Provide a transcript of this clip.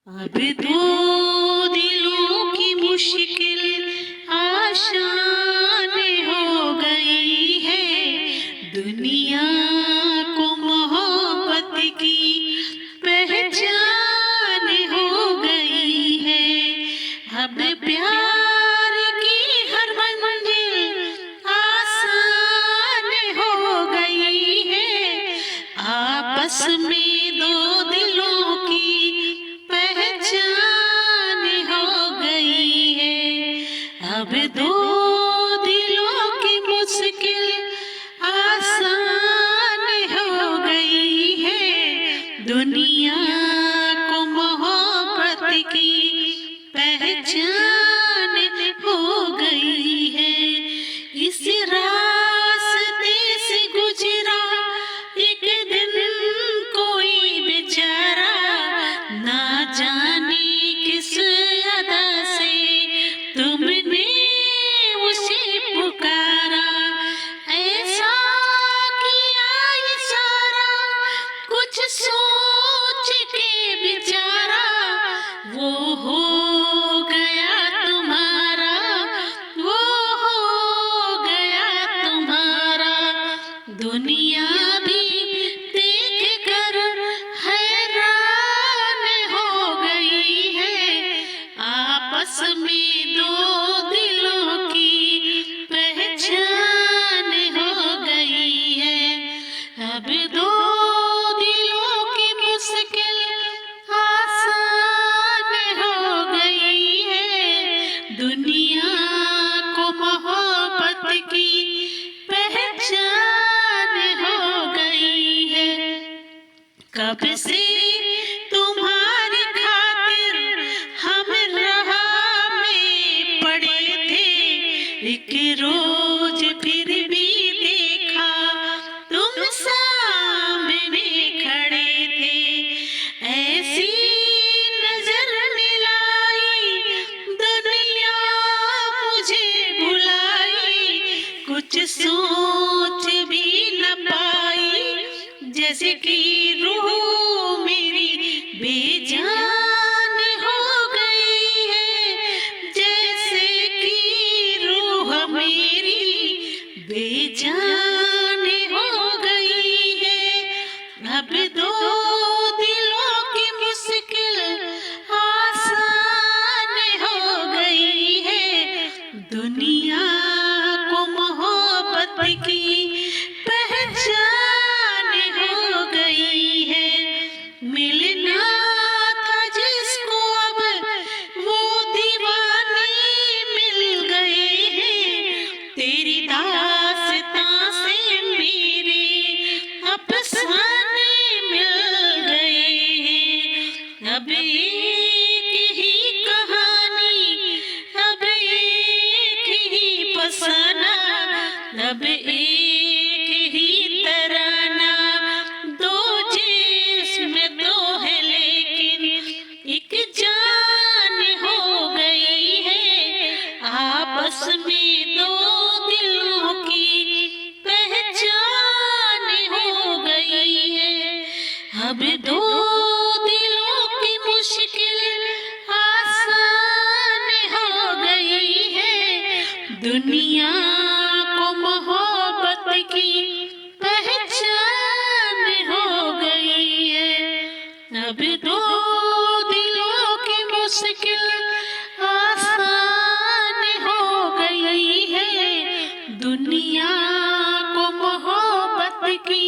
अब दो दिलों की मुश्किल आसान हो गई है। दुनिया को मोहब्बत की पहचान हो गई है। अब प्यार की हर मंजिल आसान हो गई है। आपस में दो दिलों की पहचान हो गई है। अब दो दिलों की मुश्किल आसान हो गई है। दुनिया को मोहब्बत की पहचान हो गई है। इस रास्ते से गुजरा एक दिन कोई बेचारा, ना जाने किस अदा से तुमने उसे पुकारा। ऐसा किया इशारा कुछ सोच के बेचारा, वो हो गया तुम्हारा, वो हो गया तुम्हारा। दुनिया भी देख कर हैरान हो गई है। आपस में दो दिलों की पहचान हो गई है। अब दो दिलों की मुश्किल आसान हो गई है। दुनिया को मोहब्बत की पहचान हो गई है। कब से तुम्हारी खातिर हम राह में पड़े थे, एक रोज फिर भी देखा तुम सामने खड़े थे। ऐसी नजर मिलाई दुनिया मुझे भुलाई, कुछ सोच भी न पाई जैसे कि रूह मेरी बेजान हो गई है। जैसे कि रूह मेरी बेजान हो गई है। अब दो दिलों की मुश्किल आसान हो गई है। दुनिया को मोहब्बत की पहचान हो गई है। मिलना था जिसको अब वो दीवाने मिल गए हैं। तेरी दास्तां से मेरे अफसाने मिल गए हैं। अब एक ही कहानी, अब एक ही फसाना, अब एक ही तराना। दो जिस्म तो है लेकिन एक जान हो गई है। आपस में दो दिलों की पहचान हो गई है। अब दो दिलों की मुश्किल आसान हो गई है। दुनिया को मोहब्बत की पहचान हो गई है। अब दो दिलों की मुश्किल आसान हो गई है। दुनिया को मोहब्बत की